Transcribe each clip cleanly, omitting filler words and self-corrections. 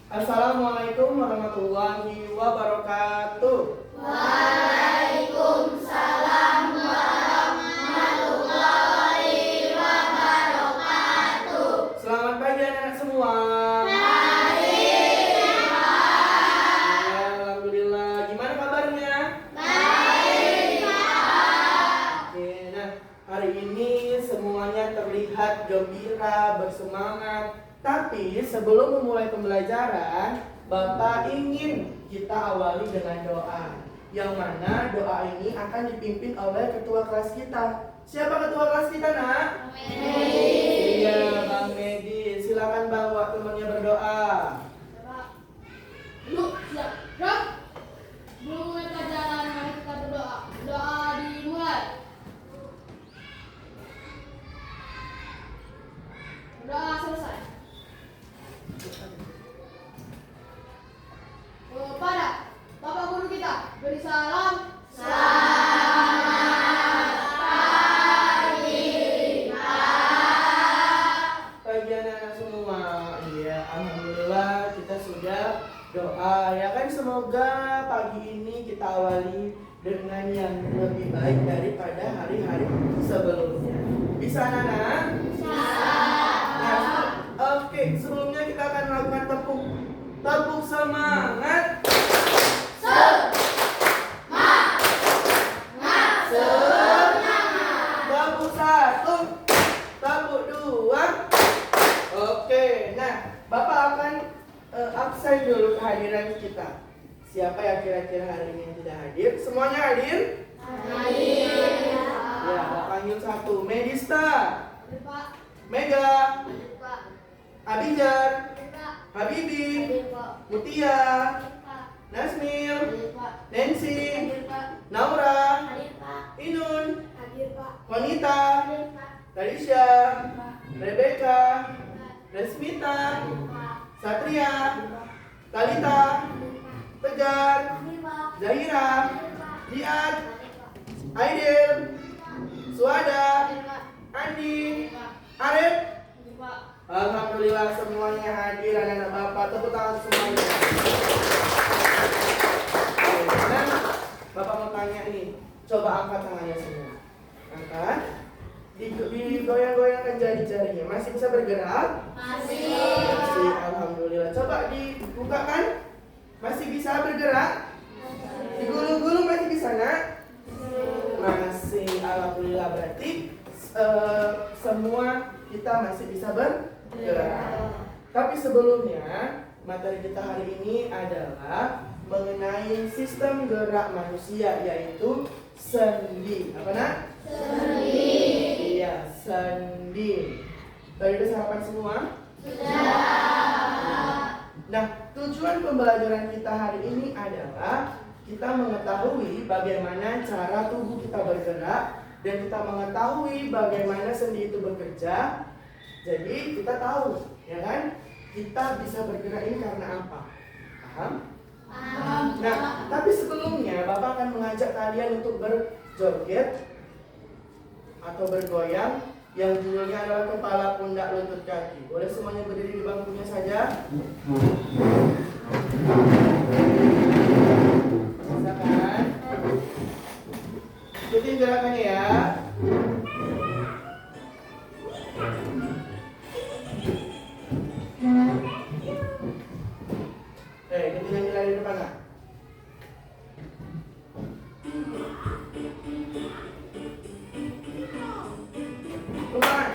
Assalamualaikum warahmatullahi wabarakatuh. Waalaikumsalam warahmatullahi wabarakatuh. Selamat pagi anak-anak semua. Pagi, Pak. Alhamdulillah. Gimana kabarnya? Baik, Pak. Oke, nah hari ini semuanya terlihat gembira, bersemangat. Tapi sebelum memulai pembelajaran, Bapak ingin kita awali dengan doa. Yang mana doa ini akan dipimpin oleh ketua kelas kita. Siapa ketua kelas kita, Nak? Medi. Iya, Bang Medi. Silakan bawa temannya berdoa. Yuk, siap. Gerak. Mulai pelajaran, mari kita berdoa. Doa dimulai. Doa selesai. Kepada Bapak Guru kita, beri salam. Pagi anak-anak semua. Iya, alhamdulillah kita sudah doa. Ya kan, semoga pagi ini kita awali dengan yang lebih baik daripada hari-hari sebelumnya. Bisa anak-anak? Nah, oke, sebelumnya kita akan melakukan tepuk semangat. Tepuk satu, tepuk dua. Oke, nah Bapak akan absen dulu kehadiran kita. Siapa yang kira-kira hari ini tidak hadir? Semuanya hadir? Ya, Bapak panggil satu. Medista, Hadir, Pak. Mega, Hadir, Pak. Abijar, Hadir, Pak. Habibi, Hadir, Pak. Mutia, Hadir, Pak. Nasmil, Hadir, Pak. Nancy, Hadir, Pak. Naura, Hadir, Pak. Inun, Hadir, Pak. Wanita, Hadir, Pak. Tarisha, Pak. Rebecca, Pak. Resmita, Pak. Satria, Talita, Tegar, Zahira, Diat, Aidil, Suada, Andi, Arif. Alhamdulillah semuanya hadir anak-anak Bapak. Tepuk tangan semuanya. Oke, nah, Bapak mau tanya nih. Coba angkat tangannya semua. Angkat. Digoyang-goyangkan jari-jarinya. Masih bisa bergerak? Masih. Alhamdulillah. Coba dibukakan. Masih bisa bergerak? Digulung-gulung masih bisa, Nak? Masih. Alhamdulillah, berarti semua kita masih bisa bergerak. Tapi sebelumnya, materi kita hari ini adalah mengenai sistem gerak manusia, yaitu sendi. Apa, Nak? Sendi. Iya, sendi. Tadi udah sarapan semua? Nah, tujuan pembelajaran kita hari ini adalah kita mengetahui bagaimana cara tubuh kita bergerak dan kita mengetahui bagaimana sendi itu bekerja. Jadi kita tahu, ya kan? Kita bisa bergerak ini karena apa? Paham? Nah, tapi sebelumnya Bapak akan mengajak kalian untuk berjoget atau bergoyang yang judulnya adalah kepala, pundak, lutut, kaki. Boleh semuanya berdiri di bangkunya saja? Bisa kan? Ikutin gerakannya ya. Ikutin yang di depan, Nak. Kepala,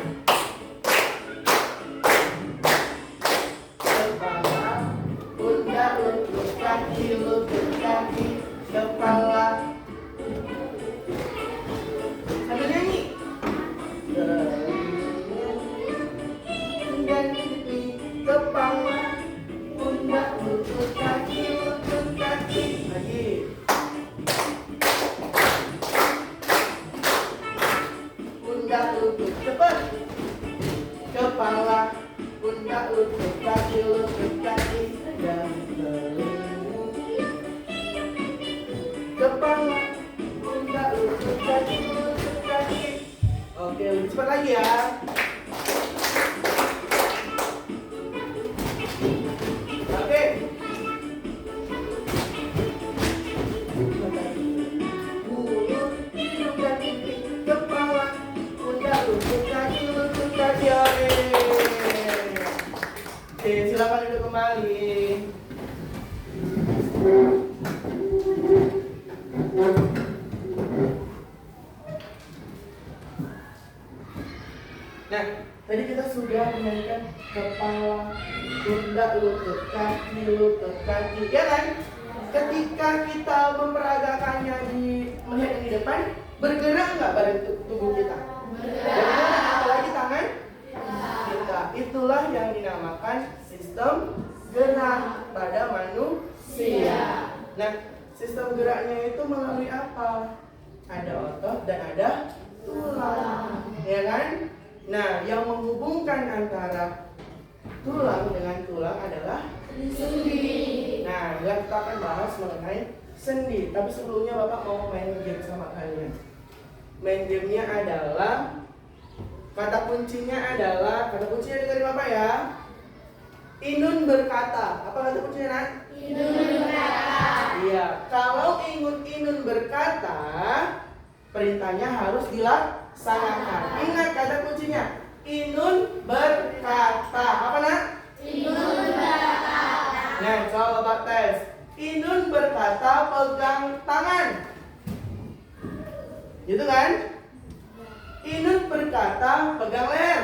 Oke, silakan duduk kembali. Nah, tadi kita sudah memainkan kepala, pundak, lutut, kaki, ya kan? Ketika kita memperagakannya melihat yang di depan, bergerak nggak badan tubuh kita? Bergerak, apalagi tangan kita. Itulah yang dinamakan sistem gerak pada manusia. Nah, sistem geraknya itu melalui apa? Ada otot dan ada tulang, ya kan? Nah, yang menghubungkan antara tulang dengan tulang adalah sendi. Nah, yang kita akan bahas mengenai sendi. Tapi sebelumnya Bapak mau main game sama kalian. Main gamenya adalah kata kuncinya dengerin Bapak ya. Inun berkata. Apa kata kuncinya, Nak? Inun berkata. Iya, kalau Inun berkata, perintahnya harus dilaksanakan. Ingat kata kuncinya. Inun berkata. Apa, Nak? Inun berkata. Nah, coba Bapak tes. Inun berkata pegang tangan. Gitu kan? Inun berkata pegang leher.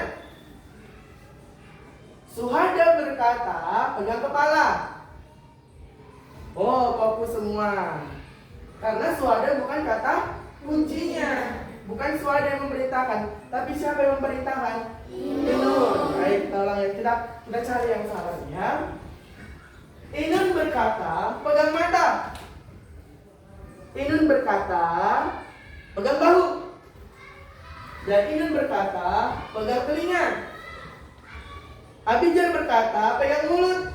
Suhada berkata pegang kepala. Oh, fokus semua. Karena Suhada bukan kata kuncinya. Bukan Suhada yang memerintahkan. Tapi siapa yang memerintahkan? Inun. Baik, kita ulang ya. Kita cari yang salah ya. Inun berkata pegang mata. Inun berkata pegang bahu. Dan Inun berkata pegang telinga. Abijar berkata pegang mulut.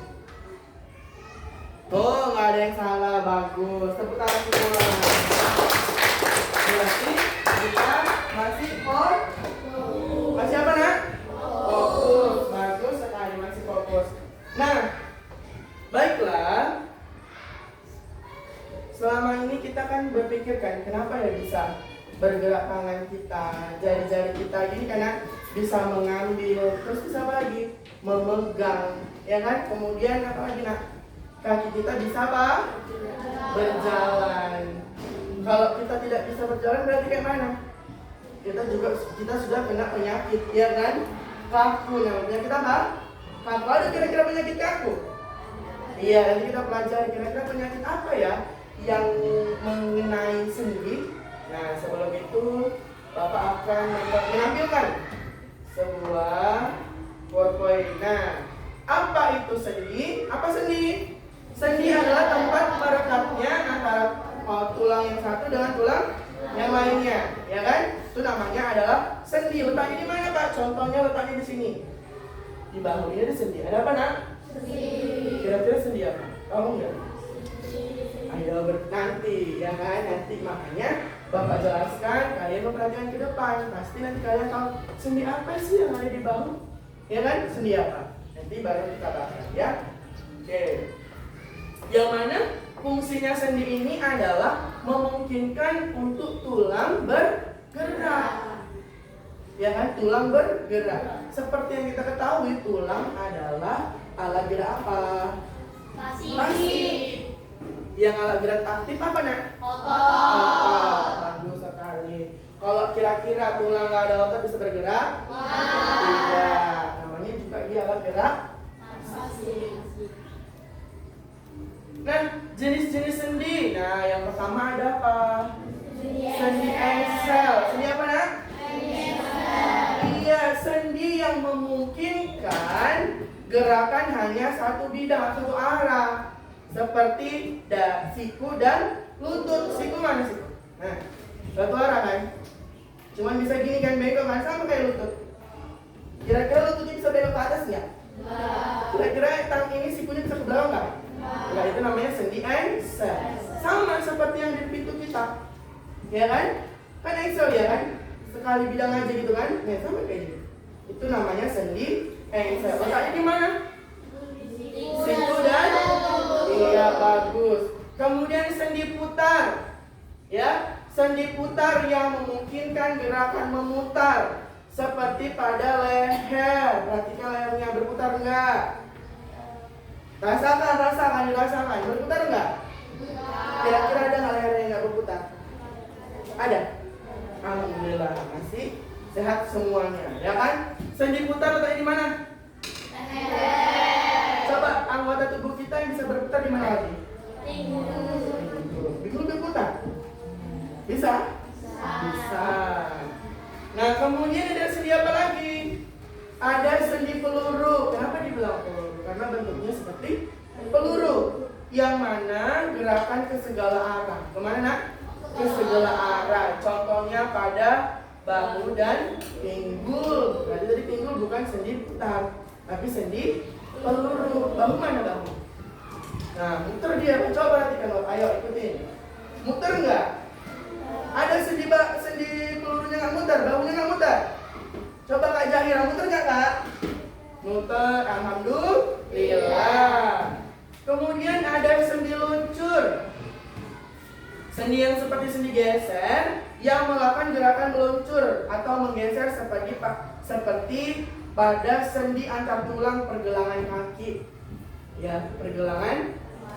Oh, nggak ada yang salah, bagus. Tepuk tangan semua. Berarti kita masih masih apa, Nak? Fokus. Bagus sekali, masih fokus. Nah, baiklah. Selama ini kita kan berpikirkan kenapa ya bisa bergerak tangan kita, jari-jari kita gini karena bisa mengambil, terus bisa apa lagi? Memegang, ya kan? Kemudian apa lagi, Nak? Kaki kita bisa apa? Berjalan. Kalau kita tidak bisa berjalan berarti kayak mana? Kita sudah kena penyakit, ya kan? Kaku, namanya kita apa? Kaku. Ada kira-kira penyakit kaku? Iya, nanti kita pelajari kira-kira penyakit apa ya yang mengenai sendi. Nah, sebelum itu Bapak akan menampilkan sebuah PowerPoint. Nah, apa itu sendi? Apa sendi? Sendi adalah tempat merekatnya antara tulang yang satu dengan tulang yang lainnya, ya kan? Itu namanya adalah sendi. Letaknya di mana, Pak? Contohnya letaknya di sini. Di bahu ini ada sendi. Ada apa, Nak? Kira-kira sendi apa? Tahu nggak? Ayo nanti, ya kan? Nanti makanya Bapak jelaskan, kalian memperhatikan ke depan. Pasti nanti kalian tahu sendi apa sih yang ada di bahu, ya kan? Sendi apa? Nanti baru kita bahas, ya. Oke. Yang mana fungsinya sendi ini adalah memungkinkan untuk tulang bergerak, ya kan? Tulang bergerak. Seperti yang kita ketahui, tulang adalah alat gerak apa? Pasif. Yang alat gerak aktif apa, Nak? Otot. Bagus sekali. Kalau kira-kira tulang nggak ada otot bisa bergerak? Tidak. Namanya juga dia alat gerak pasif. Nah, jenis-jenis sendi. Nah, yang pertama ada apa? Sendi engsel. Sendi apa, Nak? Iya, sendi yang memungkinkan gerakan hanya satu bidang, satu arah. Seperti siku dan lutut. Siku mana siku? Nah, satu arah kan? Cuman bisa gini kan, bengkok kan, sama kayak lutut. Kira-kira lututnya bisa belok ke atas nggak? Kira-kira tang ini sikunya bisa ke belakang nggak? Nggak, itu namanya sendi engsel. Sama seperti yang di pintu kita, ya kan? Kan engsel ya kan? Sekali bidang aja gitu kan? Ya sama kayak gitu. Itu namanya sendi engsel. Letaknya di mana? Siku dan iya, bagus. Kemudian sendi putar, ya, sendi putar yang memungkinkan gerakan memutar seperti pada leher. Perhatikan lehernya berputar enggak? Rasakan, dirasakan. Berputar enggak? Kira-kira ada nggak lehernya yang nggak berputar? Ada? Alhamdulillah, masih sehat semuanya, ya kan? Sendi putar letaknya di mana? Coba anggota tubuh kita yang bisa berputar di mana lagi? Pinggul berputar? Bisa? Bisa. Nah, kemudian ada sendi apa lagi? Ada sendi peluru. Kenapa dibilang peluru? Karena bentuknya seperti peluru, yang mana gerakan ke segala arah. Kemana nak? Ke segala arah. Contohnya pada bahu dan pinggul. Berarti tadi pinggul bukan sendi putar, tapi sendi peluru. Bahu mana bahu? Nah, muter dia. Coba perhatikan, ayo ikutin. Muter enggak? Ada sendi pelurunya nggak muter, bahunya nggak muter. Coba Kak Jahira, muter nggak Kak? Muter, alhamdulillah. Kemudian ada sendi luncur. Sendi yang seperti sendi geser yang melakukan gerakan meluncur atau menggeser seperti pada sendi antar tulang pergelangan kaki. Ya, pergelangan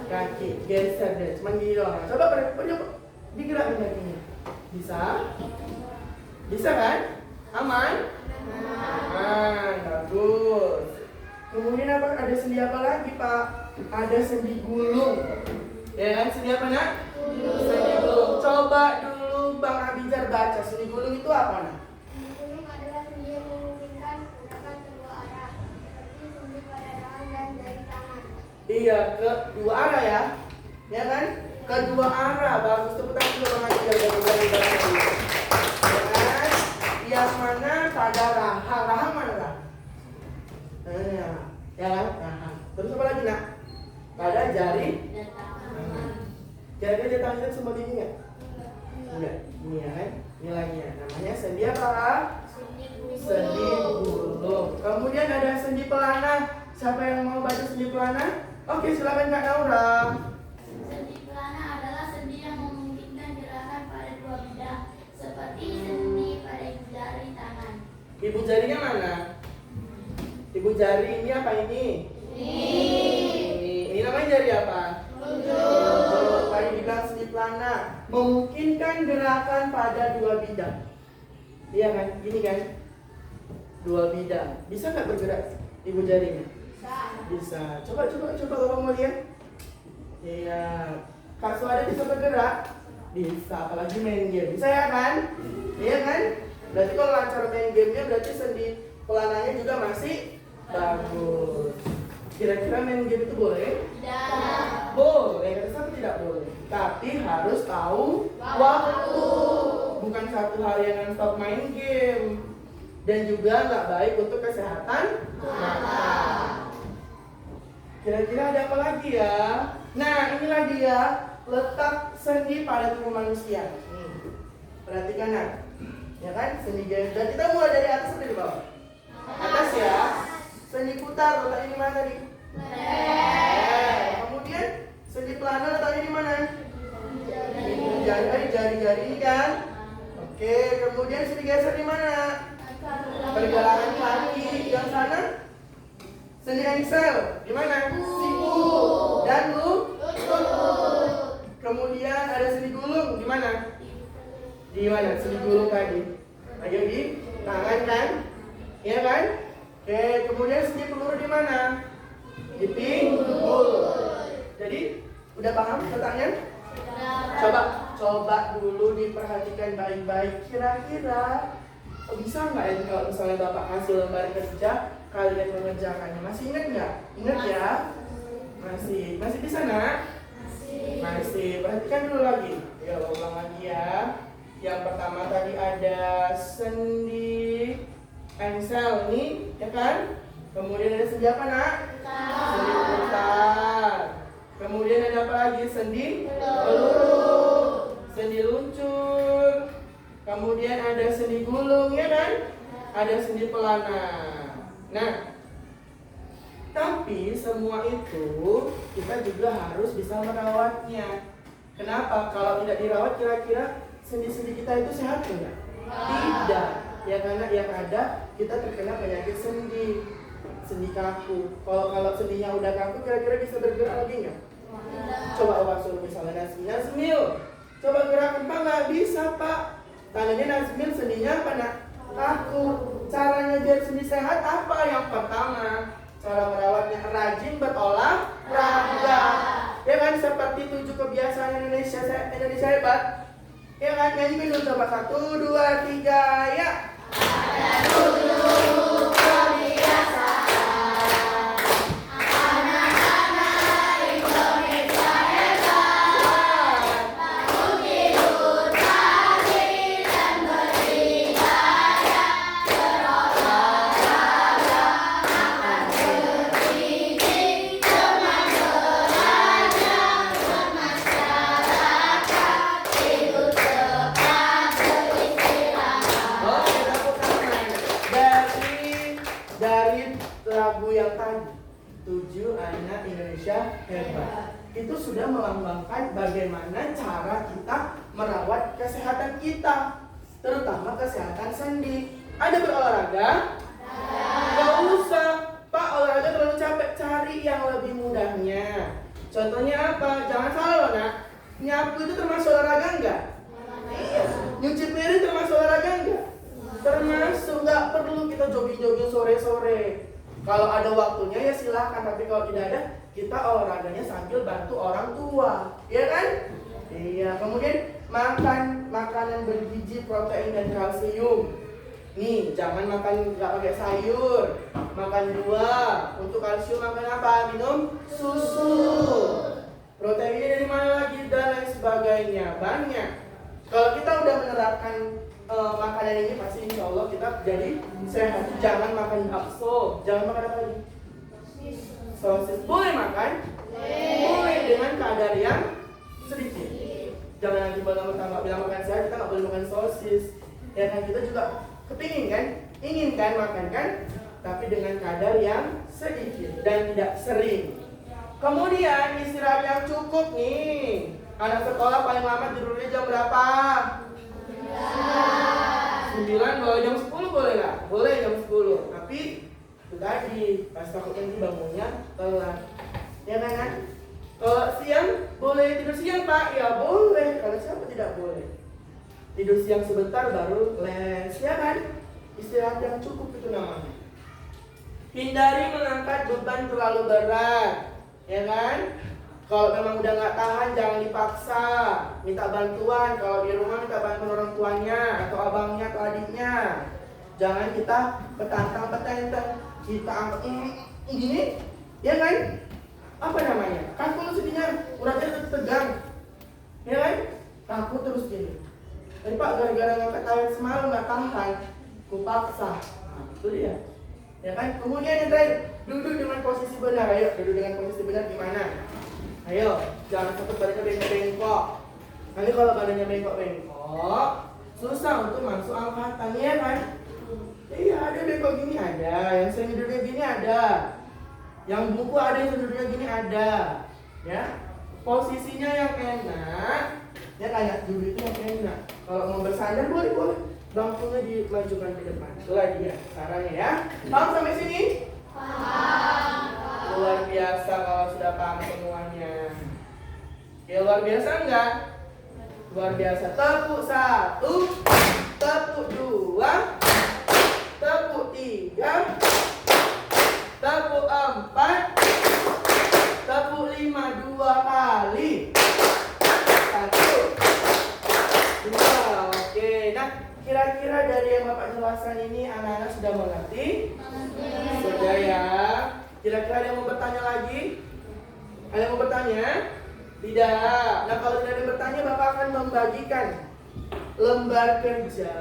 kaki. Geser deh, cuman gini doang. Coba digerakin kakinya. Bisa? Bisa kan? Aman? Aman, bagus. Kemudian ada sendi apa lagi Pak? Ada sendi gulung. Ya kan, sendi apa nak? Sendi gulung. Coba dulu Bang Abijar baca, sendi gulung itu apa nak? Sendi gulung adalah sendi yang memungkinkan gerakan kedua arah, seperti sendi pada tangan dan jari tangan. Iya, ke dua arah ya. Ya kan? Kedua arah. Bagus, tepuk tangan dulu Bang Abijar. Ya kan? Yang mana pada rahang. Rahang mana Kak? Ya kan? Rahang. Terus apa lagi nak? Pada jari. Kira-kira jari tangan kita semua ini nggak? Enggak. Ini ya kan? Ini lagi ya. Namanya sendi apa? Sendi gulung. Kemudian ada sendi pelana. Siapa yang mau baca sendi pelana? Oke, silakan Kak Naura. Sendi pelana adalah sendi yang memungkinkan gerakan pada dua bidang, seperti sendi pada ibu jari tangan. Ibu jarinya mana? Ibu jari ini apa ini? Ini namanya jari apa? Unjuk. Tadi dibilang sendi pelana memungkinkan gerakan pada dua bidang. Iya kan? Gini kan? Dua bidang. Bisa nggak bergerak ibu jarinya? Bisa. Coba kalau mau lihat. Iya. Kak Suada bisa bergerak? Bisa. Apalagi main game. Bisa ya kan? Iya kan? Berarti kalau lancar main gamenya berarti sendi pelananya juga masih bagus. Kira-kira main game itu boleh? Tidak. Boleh, tapi tidak boleh. Tapi harus tahu waktu. Bukan satu hari yang non-stop main game. Dan juga nggak baik untuk kesehatan mata. Kira-kira ada apa lagi ya? Nah, ini lagi ya, letak sendi pada tubuh manusia. Perhatikan nak. Ya kan, sendi jari. Dan kita mulai dari atas sampai di bawah. Atas ya. Sendi putar letaknya di mana tadi? Kemudian sendi pelana letaknya di mana? Jari-jari ini kan. Oke, kemudian sendi geser di mana? Pergelangan kaki. Yang sana sendi engsel di mana? Siku dan lutut. Kemudian ada sendi gulung di mana? Di mana sendi gulung tadi? Ayo di tangan kan? Iya kan? Oke, kemudian sendi peluru di mana? Di pinggul. Jadi udah paham letaknya? Coba dulu diperhatikan baik-baik. Kira-kira bisa nggak ya kalau misalnya Bapak ngasih lembar kerja, kalian mengerjakannya? Masih ingat nggak? Ingat ya? Masih bisa nak? Masih. Perhatikan dulu lagi. Ya, ulang lagi ya. Yang pertama tadi ada sendi engsel ini, ya kan? Kemudian ada sendi apa nak? Sendi putar. Kemudian ada apa lagi? Sendi peluru. Sendi luncur. Kemudian ada sendi gulung, ya kan? Ada sendi pelana. Nah, tapi semua itu kita juga harus bisa merawatnya. Kenapa? Kalau tidak dirawat, kira-kira sendi-sendi kita itu sehat enggak? Tidak. Ya, karena yang ada kita terkena penyakit sendi. sendi kaku. Kalau sendinya udah kaku, kira-kira bisa bergerak lagi nggak? Coba Pak suruh misalnya Nazmil, coba gerakan Pak, nggak bisa Pak. Tandanya Nazmil sendinya apa nak? Kaku. Caranya biar sendi sehat apa? Yang pertama, cara merawatnya rajin berolahraga. Ya kan, seperti 7 kebiasaan Indonesia hebat. Ya kan, nyanyiin dulu coba 1, 2, 3, ya. Dari lagu yang tadi 7 anak Indonesia hebat itu sudah melambangkan bagaimana cara kita merawat kesehatan kita, terutama kesehatan sendi. Ada berolahraga? Gak usah Pak, olahraga terlalu capek, cari yang lebih mudahnya. Contohnya apa? Jangan salah loh nak, nyapu itu termasuk olahraga enggak? Iya. Nyuci piring termasuk olahraga enggak? Termasuk. Nggak perlu kita jogging-jogging sore-sore. Kalau ada waktunya ya silahkan, tapi kalau tidak ada, kita olahraganya sambil bantu orang tua, ya kan? Iya. Kemudian makan makanan bergizi, protein dan kalsium. Nih, jangan makan nggak pakai sayur, makan buah. Untuk kalsium makan apa? Minum susu. Proteinnya dari mana lagi dan lain sebagainya, banyak. Kalau kita udah menerapkan makanan ini, pasti insya Allah kita jadi sehat. Jangan makan bakso, jangan makan apa lagi? Sosis. Boleh makan? Boleh, dengan kadar yang sedikit. Jangan nanti pertama bilang makan sehat, kita nggak boleh makan sosis. Ya kan, kita juga kepingin kan, ingin kan makan kan, tapi dengan kadar yang sedikit dan tidak sering. Kemudian istirahat yang cukup nih. Anak sekolah paling lama tidurnya jam berapa? 9, kalau jam 10 boleh nggak? Boleh jam 10. Tapi itu tadi, pas takutnya nanti bangunnya telat. Ya kan? Kalau siang boleh tidur siang Pak? Ya boleh. Kalau siapa tidak boleh? Tidur siang sebentar baru les, ya kan? Istirahat yang cukup itu namanya. Hindari mengangkat beban terlalu berat, ya kan? Kalau memang udah nggak tahan, jangan dipaksa. Minta bantuan. Kalau di rumah minta bantuan orang tuanya atau abangnya atau adiknya. Jangan kita petantang-petentang. Kita angkat gini, ya kan? Apa namanya? Kaku lu sedihnya, uratnya tegang, ya kan? Kaku terus gini. Tapi Pak, gara-gara ngangkat tangan semalam nggak tahan, ku paksa. Nah, itu dia. Ya kan? Kemudian yang terakhir, duduk dengan posisi benar. Ayo, duduk dengan posisi benar gimana? Ayo, jangan sampai badannya bengkok-bengkok. Nanti kalau badannya bengkok-bengkok, susah untuk masuk angkatan, ya kan? Iya, ada bengkok gini ada, yang sering duduknya gini ada, yang buku ada, yang duduknya gini ada, ya. Posisinya yang enak, ya kayak duduk itu yang enak. Kalau mau bersandar boleh, bangkunya dimajukan ke depan. Itulah dia caranya ya. Paham sampai sini? Luar biasa kalau sudah paham semuanya. Ya luar biasa enggak? Luar biasa. Tepuk 1, tepuk 2, tepuk 3, tepuk 4, tepuk 5 2 kali. 1, 2. Oke. Nah, kira-kira dari yang Bapak jelaskan ini anak-anak sudah mengerti? Sudah ya. Kira-kira ada yang mau bertanya lagi? Ada yang mau bertanya? Tidak. Nah, kalau tidak ada yang bertanya, Bapak akan membagikan lembar kerja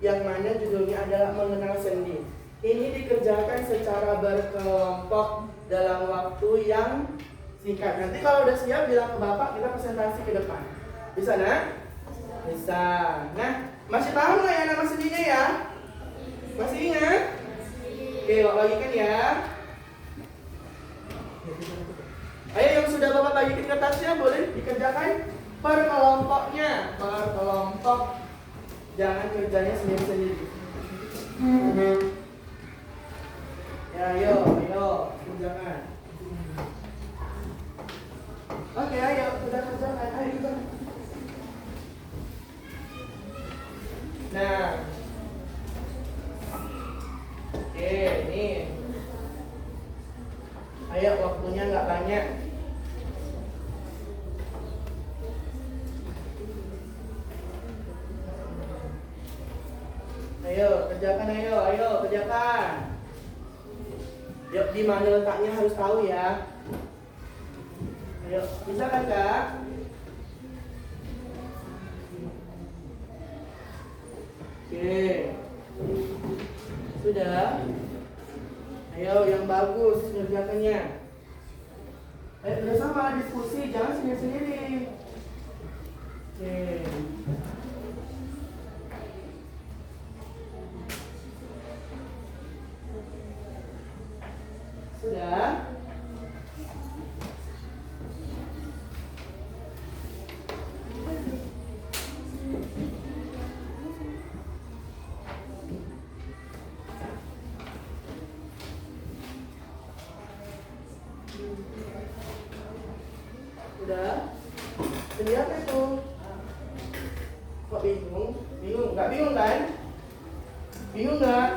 yang mana judulnya adalah mengenal sendi. Ini dikerjakan secara berkelompok dalam waktu yang singkat. Nanti kalau udah siap bilang ke Bapak, kita presentasi ke depan. Bisa nak? Bisa. Nah, masih paham nggak ya nama sendinya ya? Masih ingat? Oke, Bapak bagikan ya. Ayo yang sudah Bapak bagikan kertasnya boleh dikerjakan per kelompoknya, per kelompok. Jangan kerjanya sendiri-sendiri. Ya, ayo, kerjakan. Oke, ayo, sudah kerjakan. Ayo kita. Nah, oke, nih. Ayo, waktunya nggak banyak. Ayo, kerjakan, ayo, kerjakan. Yuk, di mana letaknya harus tahu ya. Ayo, bisa kan Kak? Oke. Sudah? Ayo, yang bagus kerjakannya. Ayo, bersama diskusi, jangan sendiri-sendiri. Oke. Sudah? Sudah? Jadi apa itu? Kok bingung? Bingung? Nggak bingung kan? Bingung nggak?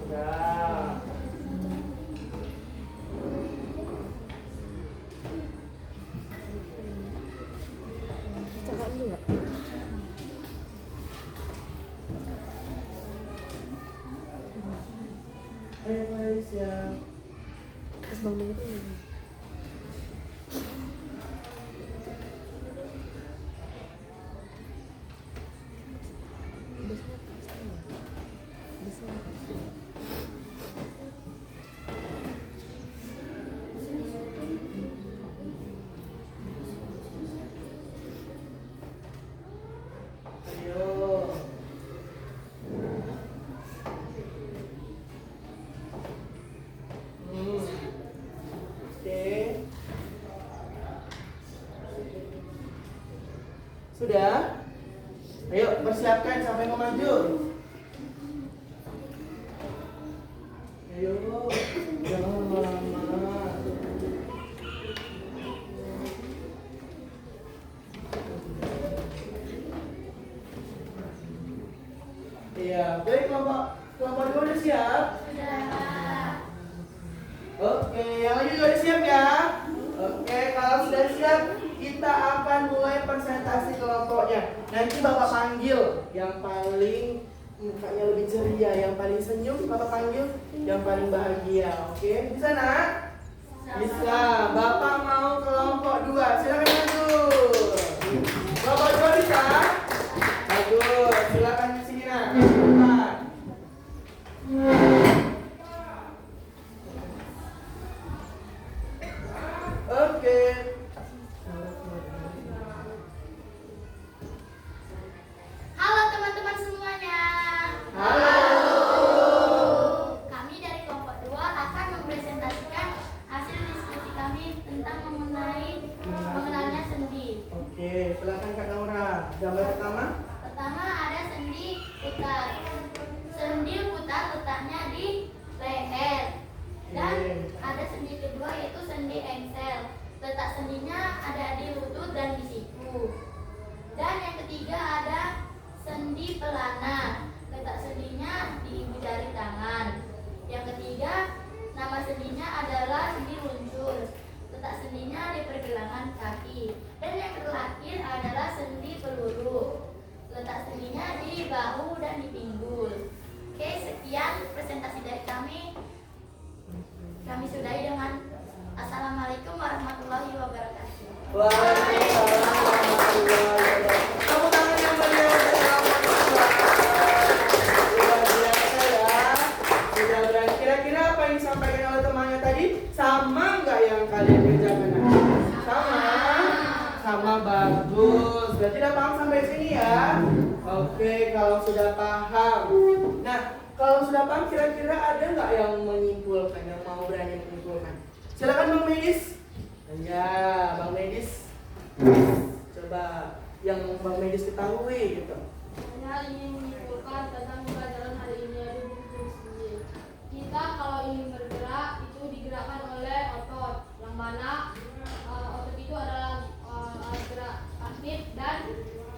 Udah. Ayo Malaysia. Terus Bang Mei itu Ayo. Oke. Sudah? Ayo persiapkan sampai mau maju. Ayo, jangan lama-lama. Iya, baik kelompok dua udah siap? Oke, yang lain juga udah siap ya? Oke, kalau sudah siap, kita akan mulai presentasi kelompoknya. Nanti Bapak panggil yang paling mukanya lebih ceria, yang paling senyum, Bapak panggil yang paling bahagia. Oke, bisa nak? Bisa. Bapak mau kelompok 2, silakan maju. Kelompok 2 bisa? Bagus, silakan di sini nak. Depan. Oke. Halo teman-teman semuanya. Halo. Kami dari kelompok 2 akan mempresentasikan hasil diskusi kami tentang mengenalnya sendi. Oke, silakan Kak Naura. Gambar pertama. Pertama ada sendi putar. Sendi putar letaknya di leher. Dan ada sendi kedua yaitu sendi engsel. Letak sendinya ada di lutut dan di siku. Dan yang ketiga ada sendi pelana. Letak sendinya di jari tangan. Yang ketiga, nama sendinya adalah sendi luncur. Letak sendinya di pergelangan kaki. Dan yang terakhir adalah sendi peluru. Letak sendinya di bahu dan di pinggul. Oke, sekian presentasi dari kami. Kami sudahi dengan Assalamualaikum warahmatullahi wabarakatuh. Waalaikumsalam warahmatullahi wabarakatuh. Tepuk tangan yang meriah untuk kelompok 2. Luar biasa ya. Sudah berani. Kira-kira apa yang disampaikan oleh temannya tadi sama nggak yang kalian kerjakan? Sama. Sama, bagus. Berarti udah paham sampai sini ya. Oke, kalau sudah paham. Nah, kalau sudah paham kira-kira ada nggak yang menyimpulkan, yang mau berani menyimpulkan? Silakan Bang Medis. Ya, Bang Medis. Coba yang Bang Medis ketahui gitu. Saya ingin menyimpulkan tentang pelajaran hari ini ada buku sendiri. Kita kita kalau ingin bergerak itu digerakkan oleh otot, yang mana otot itu adalah alat gerak aktif dan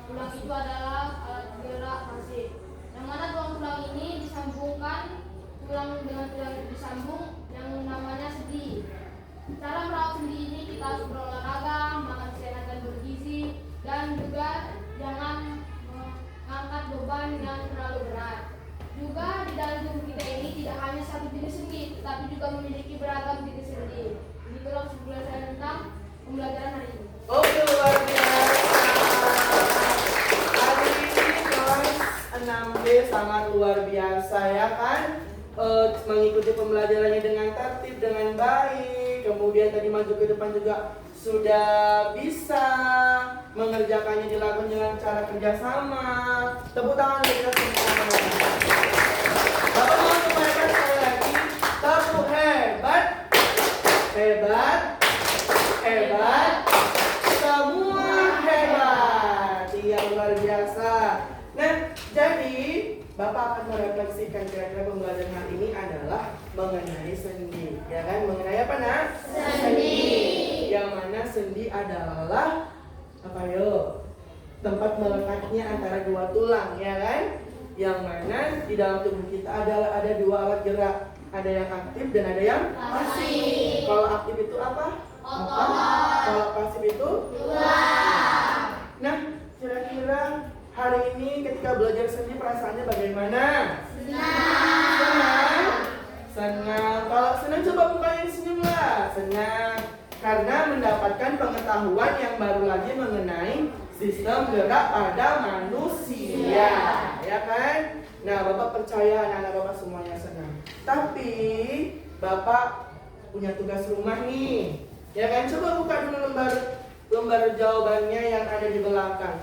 tulang itu adalah alat gerak pasif. Yang mana tulang-tulang ini disambungkan, tulang dengan tulang itu disambung yang namanya sendi. Cara merawat sendi ini kita harus berolahraga, makan sehat dan bergizi, dan juga jangan mengangkat beban yang terlalu berat. Juga di dalam tubuh kita ini tidak hanya satu jenis sendi, tetapi juga memiliki beragam jenis sendi. Begitulah penjelasan tentang pembelajaran hari ini. Oke, luar biasa. Hari ini kelas 6B sangat luar biasa ya kan? Mengikuti pembelajarannya dengan tertib, dengan baik. Kemudian tadi maju ke depan juga sudah bisa mengerjakannya, dilakukan dengan cara kerjasama. Tepuk tangan untuk kita semua. Bapak mau sampaikan sekali lagi, tepuk hebat, hebat, hebat, semua hebat. Iya, luar biasa. Nah, jadi Bapak akan merefleksikan kira-kira pembelajaran hari ini adalah mengenai sendi, ya kan? Mengenai apa, Nak? Sendi. Yang mana sendi adalah apa yo? Tempat melekatnya antara dua tulang, ya kan? Yang mana di dalam tubuh kita ada dua alat gerak, ada yang aktif dan ada yang pasif. Kalau aktif itu apa? Otot. Kalau pasif itu Tulang. Nah, kira-kira hari ini ketika belajar sendi perasaannya bagaimana? Senang. Senang. Kalau senang coba bukain senyum lah. Senang. Karena mendapatkan pengetahuan yang baru lagi mengenai sistem gerak pada manusia. Ya kan? Nah, Bapak percaya anak-anak Bapak semuanya senang. Tapi Bapak punya tugas rumah nih. Ya kan? Coba buka dulu lembar jawabannya yang ada di belakang.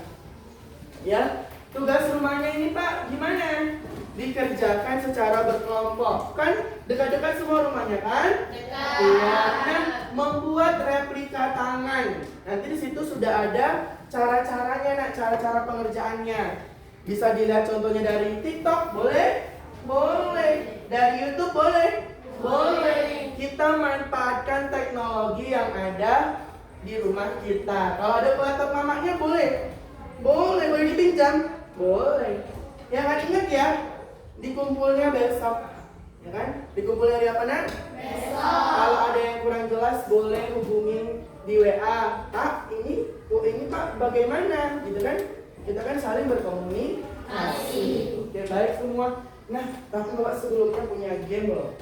Ya, tugas rumahnya ini Pak gimana? Dikerjakan secara berkelompok. Kan dekat-dekat semua rumahnya kan? Dekat. Iya. Nah, membuat replika tangan. Nanti di situ sudah ada cara-caranya, Nak, cara-cara pengerjaannya. Bisa dilihat contohnya dari TikTok, boleh? Boleh. Dari YouTube boleh? Boleh. Kita manfaatkan teknologi yang ada di rumah kita. Kalau ada laptop mamanya boleh? Boleh dipinjam? Boleh. Ya kan, ingat ya, dikumpulnya besok. Ya kan? Dikumpulnya hari apa, Nak? Besok. Kalau ada yang kurang jelas boleh hubungin di WA. Pak, ini Pak bagaimana? Gitu kan? Kita kan saling berkomunikasi. Oke, baik semua. Nah, tapi Bapak sebelumnya punya game loh.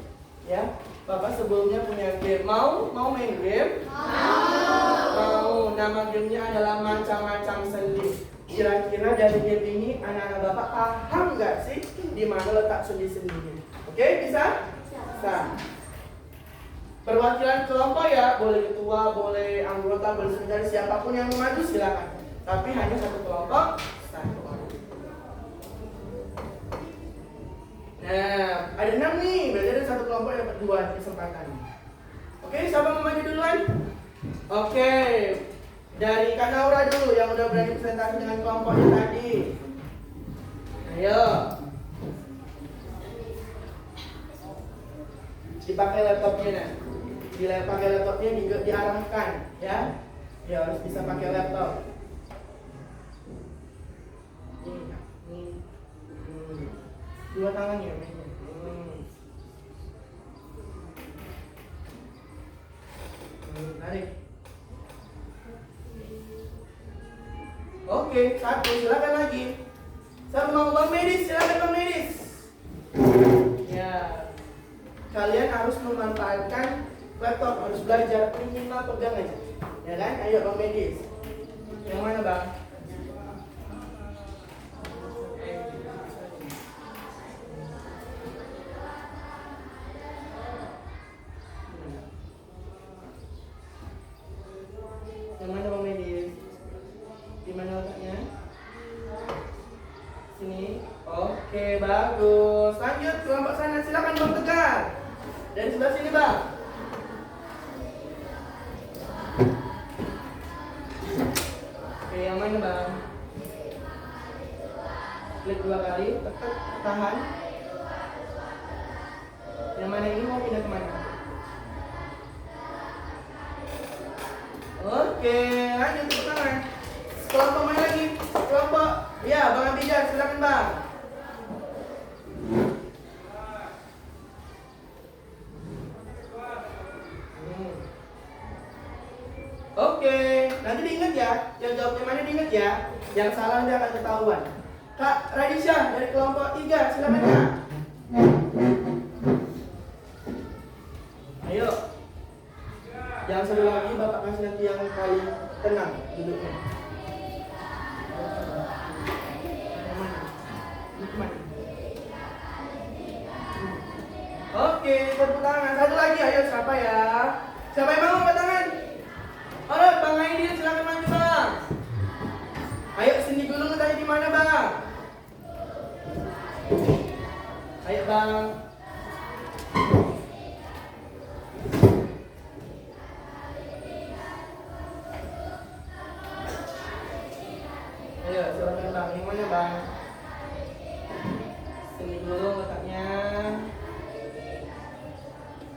Ya. Bapak sebelumnya punya game. Mau main game? Mau. Nama gamenya adalah macam-macam sendi. Kira-kira dari game ini anak-anak Bapak paham nggak sih di mana letak sendi-sendinya? Oke, bisa? Bisa. Perwakilan kelompok ya, boleh ketua, boleh anggota, boleh sekretaris, siapapun yang mau maju silakan. Tapi hanya satu kelompok, satu orang. Nah, ada 6 nih, berarti ada satu kelompok yang dapat 2 kesempatan. Oke, siapa mau maju duluan? Oke, dari Kak Naura dulu yang udah berani presentasi dengan kelompoknya tadi. Ayo. Dipakai laptopnya, nah. Pakai laptopnya diarahkan, ya. Ya harus bisa pakai laptop. Dua tangannya. Tarik. Oke, satu, silakan lagi. Satu mau Bang Medis, silakan Bang Medis. Ya, kalian harus memanfaatkan laptop, harus belajar minimal pegang aja. Ya kan? Ayo Bang Medis. Yang mana Bang? Yang mana Bang Medis? Di mana letaknya? Sini. Oke, bagus. Lanjut kelompok sana, silakan Bang Tegar. Dari sebelah sini, Bang. Oke, yang mana, Bang? Klik 2 kali, tekan, tahan. Yang mana Oke, lanjut tepuk tangan. Kelompok mana lagi? Kelompok. Ya, Bang Abidjan, silakan Bang. Oke, nanti diingat ya. Yang jawabnya mana diingat ya. Yang salah nanti akan ketahuan. Kak Radisha dari kelompok 3, silakan Kak. Ayo. Jangan seru lagi, Bapak kasih nanti yang paling tenang duduknya. Oke, tepuk tangan. Satu lagi, ayo siapa ya? Siapa yang mau angkat tangan? Alright, Bang Aidil silakan maju Bang. Ayo sendi gulung tadi di mana Bang? Ayo Bang. Ayo silakan Bang. Yang mana Bang? Sendi gulung letaknya.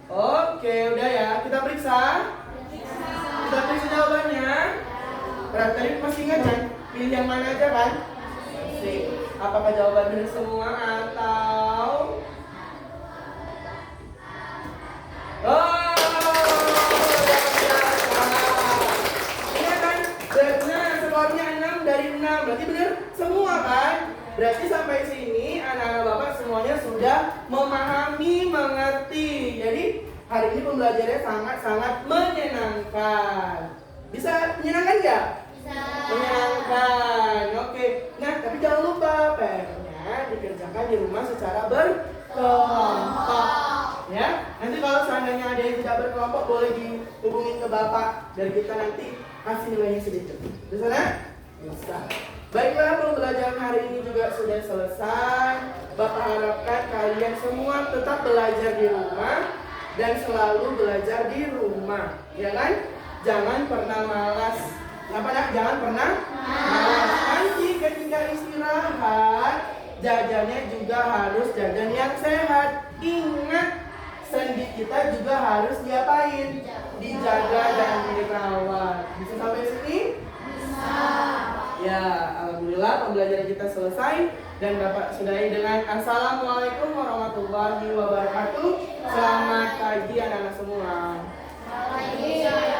Oke, udah ya. Kita periksa. Kita periksa jawabannya. Berarti tadi masih ingat kan? Pilih yang mana aja kan? Sip. Apakah jawaban benar semua atau iya kan? Nah, skornya 6 dari 6. Berarti benar semua kan? Berarti sampai sini anak-anak Bapak semuanya sudah memahami, mengerti. Jadi hari ini pembelajarannya sangat-sangat menyenangkan. Bisa menyenangkan nggak? Bisa. Menyenangkan. Oke. Nah, tapi jangan lupa PR-nya dikerjakan di rumah secara berkelompok. Ya. Nanti kalau seandainya ada yang tidak berkelompok boleh dihubungin ke Bapak dan kita nanti kasih nilainya sedikit. Bisa nak? Bisa. Baiklah, pembelajaran hari ini juga sudah selesai. Bapak harapkan kalian semua tetap belajar di rumah dan selalu belajar di rumah, ya kan? Jangan pernah malas. Apa nak? Jangan pernah malas. Nanti ketika istirahat, jajannya juga harus jajan yang sehat. Ingat, sendi kita juga harus diapain? Dijaga dan dirawat. Bisa sampai sini? Bisa. Ya, alhamdulillah pembelajaran kita selesai dan Bapak sudahi dengan Assalamualaikum warahmatullahi wabarakatuh. Selamat pagi anak-anak semua. Waalaikumsalam.